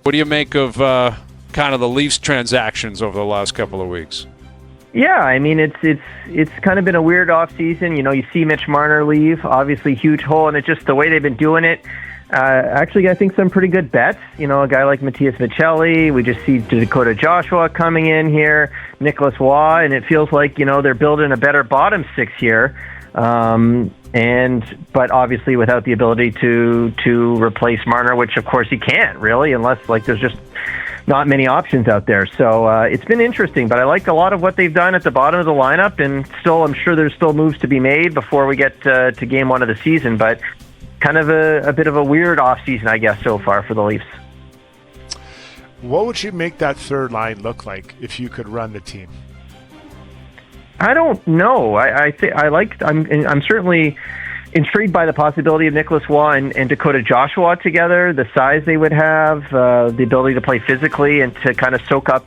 What do you make of kind of the Leafs transactions over the last couple of weeks? Yeah, I mean, it's kind of been a weird offseason. You know, you see Mitch Marner leave, obviously huge hole, and it's just the way they've been doing it. Actually, I think some pretty good bets. You know, a guy like Matias Michelli. We just see Dakota Joshua coming in here, Nicholas Waugh, and it feels like, you know, they're building a better bottom six here. But obviously without the ability to replace Marner, which of course he can't really, unless like there's just not many options out there. So it's been interesting, but I like a lot of what they've done at the bottom of the lineup, and still I'm sure there's still moves to be made before we get to game one of the season, but kind of a bit of a weird offseason, I guess, so far for the Leafs. What would you make that third line look like if you could run the team? I don't know. I'm certainly intrigued by the possibility of Nicholas Waugh and Dakota Joshua together, the size they would have, the ability to play physically and to kind of soak up.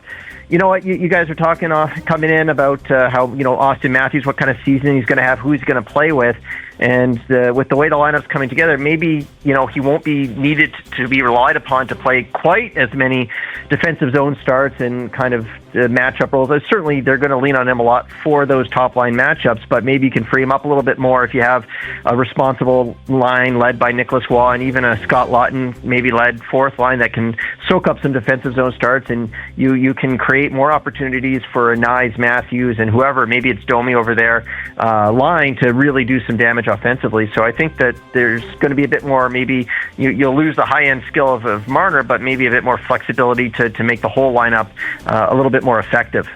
You know what, you guys are talking coming in about how, you know, Austin Matthews, what kind of season he's going to have, who he's going to play with. And with the way the lineup's coming together, maybe, you know, he won't be needed to be relied upon to play quite as many defensive zone starts and kind of matchup roles. Certainly, they're going to lean on him a lot for those top-line matchups, but maybe you can free him up a little bit more if you have a responsible line led by Nicholas Waugh and even a Scott Laughton maybe led fourth line that can soak up some defensive zone starts, and you can create more opportunities for a Nyes, Matthews, and whoever, maybe it's Domi over there, line to really do some damage offensively. So I think that there's going to be a bit more, maybe you'll lose the high-end skill of Marner, but maybe a bit more flexibility to make the whole lineup a little bit more effective.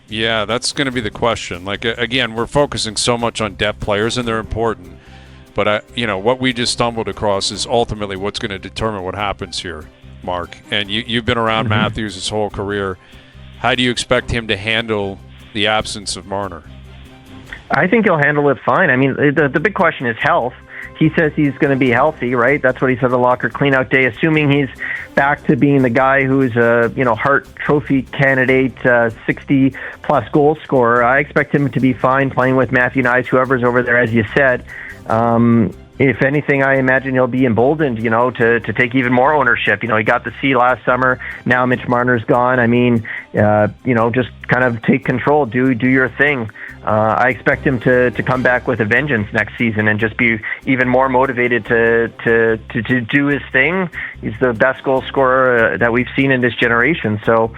Yeah, that's going to be the question. Like, again, we're focusing so much on depth players, and they're important. But, what we just stumbled across is ultimately what's going to determine what happens here, Mark. And you've been around Matthews his whole career. How do you expect him to handle the absence of Marner? I think he'll handle it fine. I mean, the big question is health. He says he's going to be healthy, right? That's what he said at the locker cleanout day, assuming he's back to being the guy who's a Hart Trophy candidate, 60-plus goal scorer. I expect him to be fine playing with Matthew Nyes, whoever's over there, as you said. If anything, I imagine he'll be emboldened, to take even more ownership. He got the C last summer. Now Mitch Marner's gone. I mean, just kind of take control, do your thing. I expect him to come back with a vengeance next season and just be even more motivated to do his thing. He's the best goal scorer that we've seen in this generation. So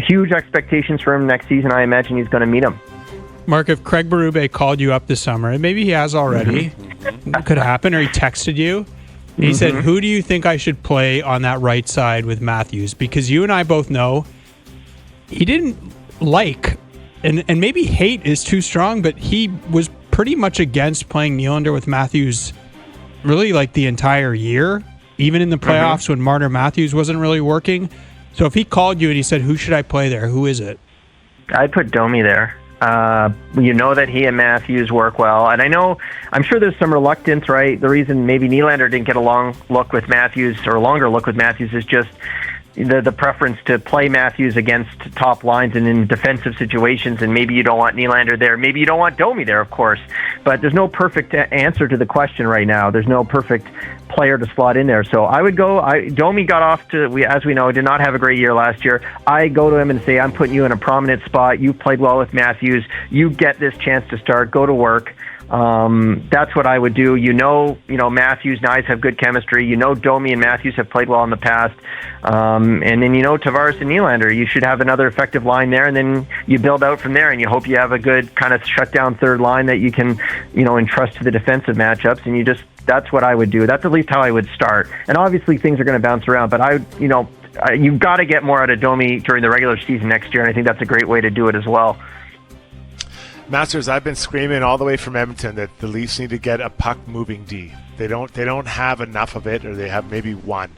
huge expectations for him next season. I imagine he's going to meet him. Mark, if Craig Berube called you up this summer, and maybe he has already, could happen, or he texted you, and he said, who do you think I should play on that right side with Matthews? Because you and I both know he didn't like, and maybe hate is too strong, but he was pretty much against playing Nylander with Matthews really like the entire year, even in the playoffs when Marner Matthews wasn't really working. So if he called you and he said, who should I play there? Who is it? I'd put Domi there. That he and Matthews work well, and I'm sure there's some reluctance, right? The reason maybe Nylander didn't get a long look with Matthews or a longer look with Matthews is just the preference to play Matthews against top lines and in defensive situations, and maybe you don't want Nylander there. Maybe you don't want Domi there, of course. But there's no perfect answer to the question right now. There's no perfect player to slot in there. So I would go. Domi got off to, as we know, did not have a great year last year. I go to him and say, I'm putting you in a prominent spot. You played well with Matthews. You get this chance to start. Go to work. That's what I would do. Matthews and Nyes have good chemistry. Domi and Matthews have played well in the past. And then Tavares and Nylander. You should have another effective line there, and then you build out from there, and you hope you have a good kind of shutdown third line that you can, entrust to the defensive matchups. And that's what I would do. That's at least how I would start. And obviously things are going to bounce around, but you've got to get more out of Domi during the regular season next year, and I think that's a great way to do it as well. Masters, I've been screaming all the way from Edmonton that the Leafs need to get a puck-moving D. They don't have enough of it, or they have maybe one.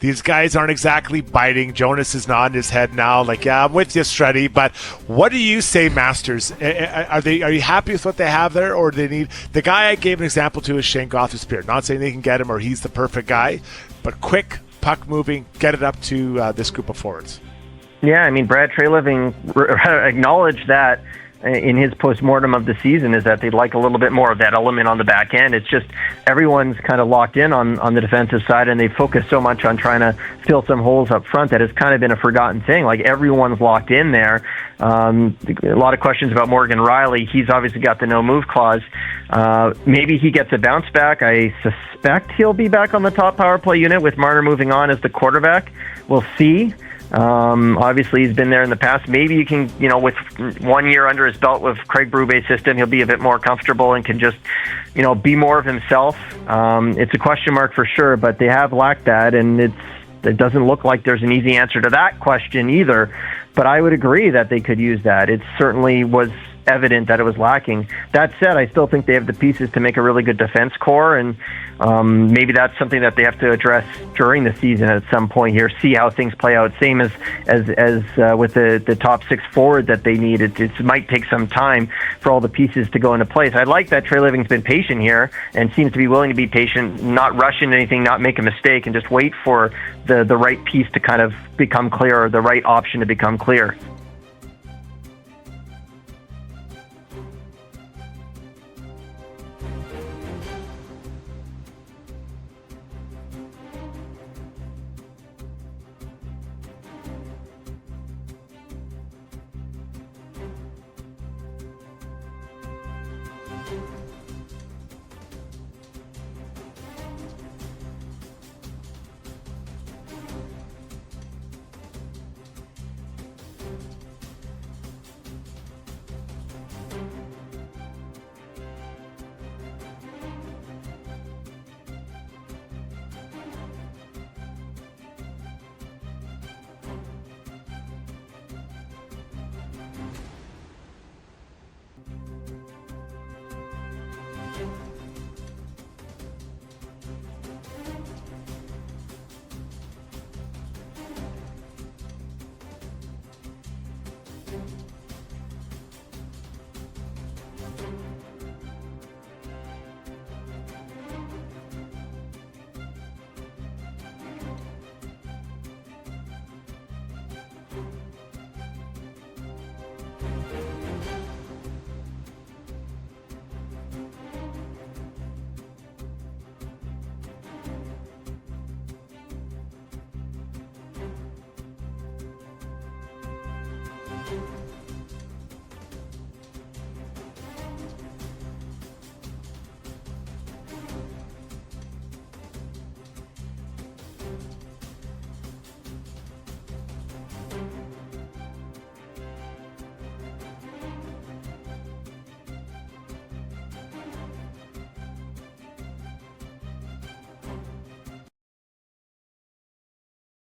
These guys aren't exactly biting. Jonas is nodding his head now, like, yeah, I'm with you, Struddy. But what do you say, Masters? Are you happy with what they have there, or do they need the guy I gave an example to is Shane Gothenspier? Not saying they can get him or he's the perfect guy, but quick puck moving, get it up to this group of forwards. Yeah, I mean, Brad Treliving acknowledged that in his postmortem of the season, is that they'd like a little bit more of that element on the back end. It's just everyone's kind of locked in on the defensive side, and they focus so much on trying to fill some holes up front that it's kind of been a forgotten thing. Like, everyone's locked in there. A lot of questions about Morgan Riley. He's obviously got the no-move clause. Maybe he gets a bounce back. I suspect he'll be back on the top power play unit with Marner moving on as the quarterback. We'll see. Obviously, he's been there in the past. Maybe you can, with 1 year under his belt with Craig Berube's system, he'll be a bit more comfortable and can just, be more of himself. It's a question mark for sure, but they have lacked that, and it doesn't look like there's an easy answer to that question either. But I would agree that they could use that. It certainly was evident that it was lacking. That said, I still think they have the pieces to make a really good defense core, and maybe that's something that they have to address during the season at some point here, see how things play out. Same as with the top six forward that they need. It might take some time for all the pieces to go into place. I like that Treliving's been patient here and seems to be willing to be patient, not rush into anything, not make a mistake, and just wait for the right piece to kind of become clear, or the right option to become clear.